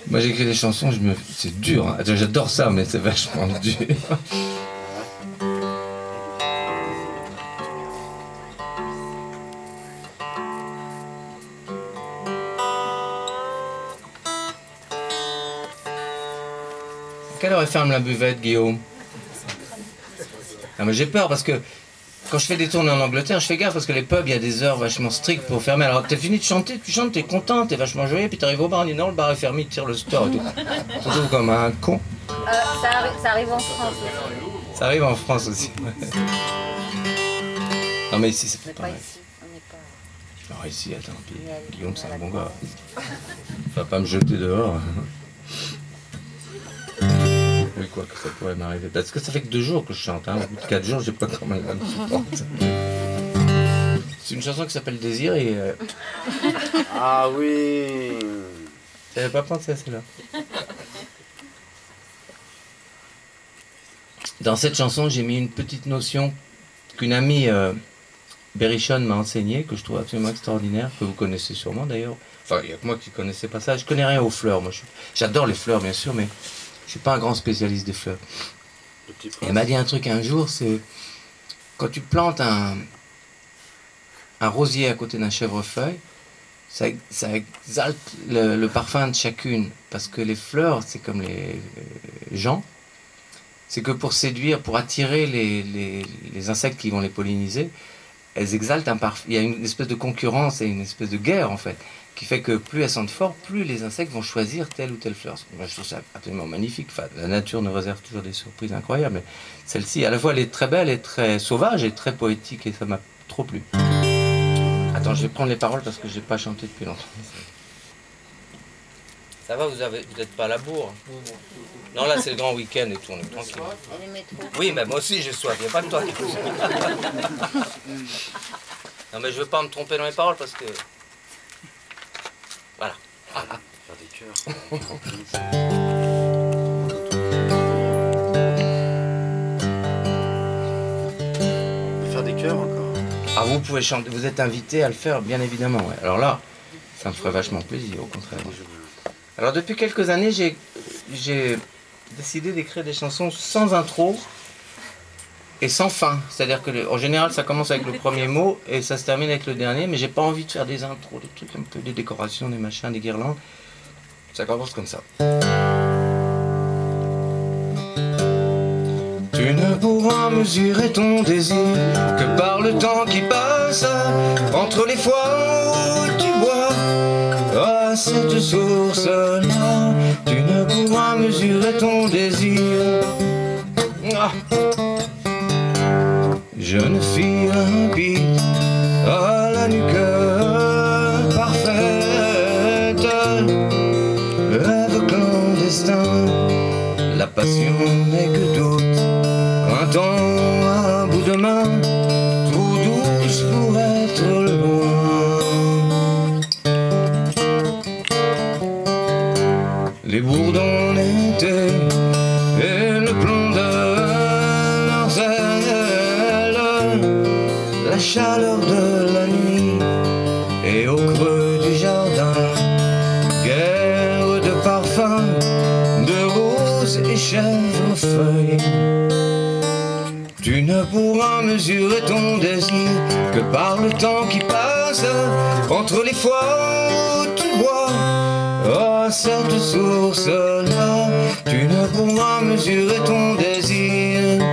Moi j'écris des chansons, c'est dur, hein. J'adore ça, mais c'est vachement dur. À quelle heure elle ferme la buvette, Guillaume? Ah, mais j'ai peur parce que quand je fais des tournées en Angleterre, je fais gaffe parce que les pubs, il y a des heures vachement strictes pour fermer. Alors t'as fini de chanter, tu chantes, t'es content, t'es vachement joyeux, puis t'arrives au bar, on dit non, le bar est fermé, tu tires le store et tout. Surtout comme un con. Ça arrive en France aussi. Ça arrive en France aussi. Non mais ici c'est pas pareil. Ici, on n'est pas... Alors ici, attends, puis Guillaume c'est un bon gars. Va pas me jeter dehors. Oui, quoi que ça pourrait m'arriver. Parce que ça fait que 2 jours que je chante. Hein. Au bout de 4 jours, je sais pas comment elle va me supporter. C'est une chanson qui s'appelle Désir et... Ah oui. J'avais pas pensé à celle-là. Dans cette chanson, j'ai mis une petite notion qu'une amie Berrichonne m'a enseignée, que je trouve absolument extraordinaire, que vous connaissez sûrement d'ailleurs. Enfin, il n'y a que moi qui ne connaissais pas ça. Je connais rien aux fleurs. Moi, j'adore les fleurs, bien sûr, mais je suis pas un grand spécialiste des fleurs. Elle m'a dit un truc un jour, c'est quand tu plantes un rosier à côté d'un chèvrefeuille, ça exalte le parfum de chacune. Parce que les fleurs, c'est comme les gens. C'est que pour séduire, pour attirer les insectes qui vont les polliniser, elles exaltent un parfum. Il y a une espèce de concurrence et une espèce de guerre, en fait, qui fait que plus elles sentent fort, plus les insectes vont choisir telle ou telle fleur. Moi, je trouve ça absolument magnifique. Enfin, la nature nous réserve toujours des surprises incroyables, mais celle-ci, à la fois, elle est très belle, elle est très sauvage et très poétique, et ça m'a trop plu. Attends, je vais prendre les paroles parce que je n'ai pas chanté depuis longtemps. Ça va, vous n'êtes pas à la bourre? Non, là, c'est le grand week-end et tout, on est tranquille. Oui, mais moi aussi, j'ai soif, il n'y a pas que toi. Non, mais je veux pas me tromper dans les paroles parce que... Voilà. Faire des cœurs. Faire des cœurs encore. Ah, vous pouvez chanter, vous êtes invité à le faire, bien évidemment. Ouais. Alors là, ça me ferait vachement plaisir, au contraire. Alors depuis quelques années, j'ai décidé d'écrire des chansons sans intro et sans fin. C'est-à-dire que en général, ça commence avec le premier mot et ça se termine avec le dernier, mais j'ai pas envie de faire des intros, des trucs un peu, des décorations, des machins, des guirlandes. Ça commence comme ça. Tu ne pourras mesurer ton désir que par le temps qui passe entre les fois où tu bois à cette source-là. Tu ne pourras mesurer ton désir. Ah. Jeune fille limpide à la nuque parfaite, rêve clandestin, la passion n'est que doute, printemps à bout de main, trop douce pour être loin. Les bourdons d'été et le plomb de leurs ailes, la chaleur de la nuit et au creux du jardin, guerre de parfums, de roses et chèvrefeuilles. Tu ne pourras mesurer ton désir que par le temps qui passe entre les fois où tu bois à cette source-là. Tu ne pourras mesurer ton désir.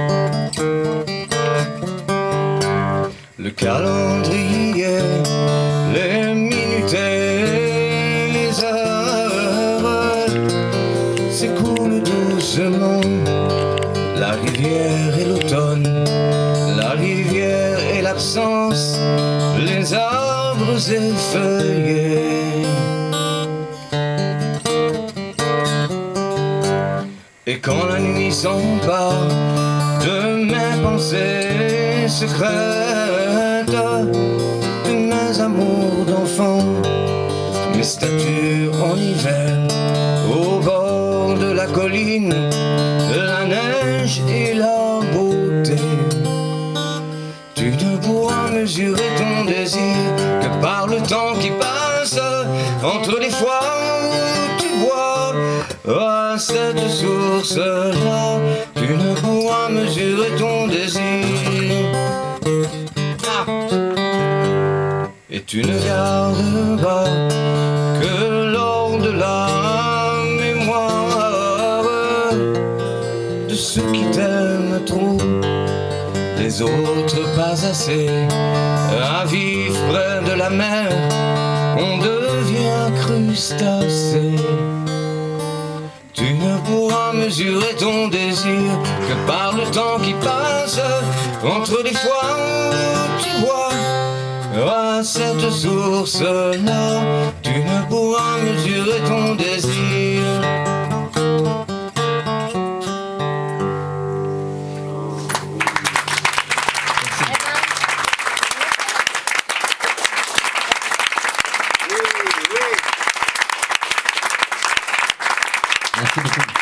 Le calendrier, les minutes et les heures s'écoulent doucement. La rivière et l'automne, la rivière et l'absence, les arbres effeuillés. Et quand la nuit s'empare de mes pensées secrètes, de mes amours d'enfant, mes statues en hiver, au bord de la colline, la neige et la beauté. Tu ne pourras mesurer ton désir que par le temps qui passe entre les fois où tu bois À cette source-là, tu ne pourras mesurer ton désir. Ah. Et tu ne garderas que l'or de la mémoire de ceux qui t'aiment trop, les autres pas assez. À vivre près de la mer, on devient crustacé. Tu ne pourras mesurer ton désir que par le temps qui passe entre les fois où tu bois. À cette source-là, tu ne pourras mesurer ton désir. Merci beaucoup.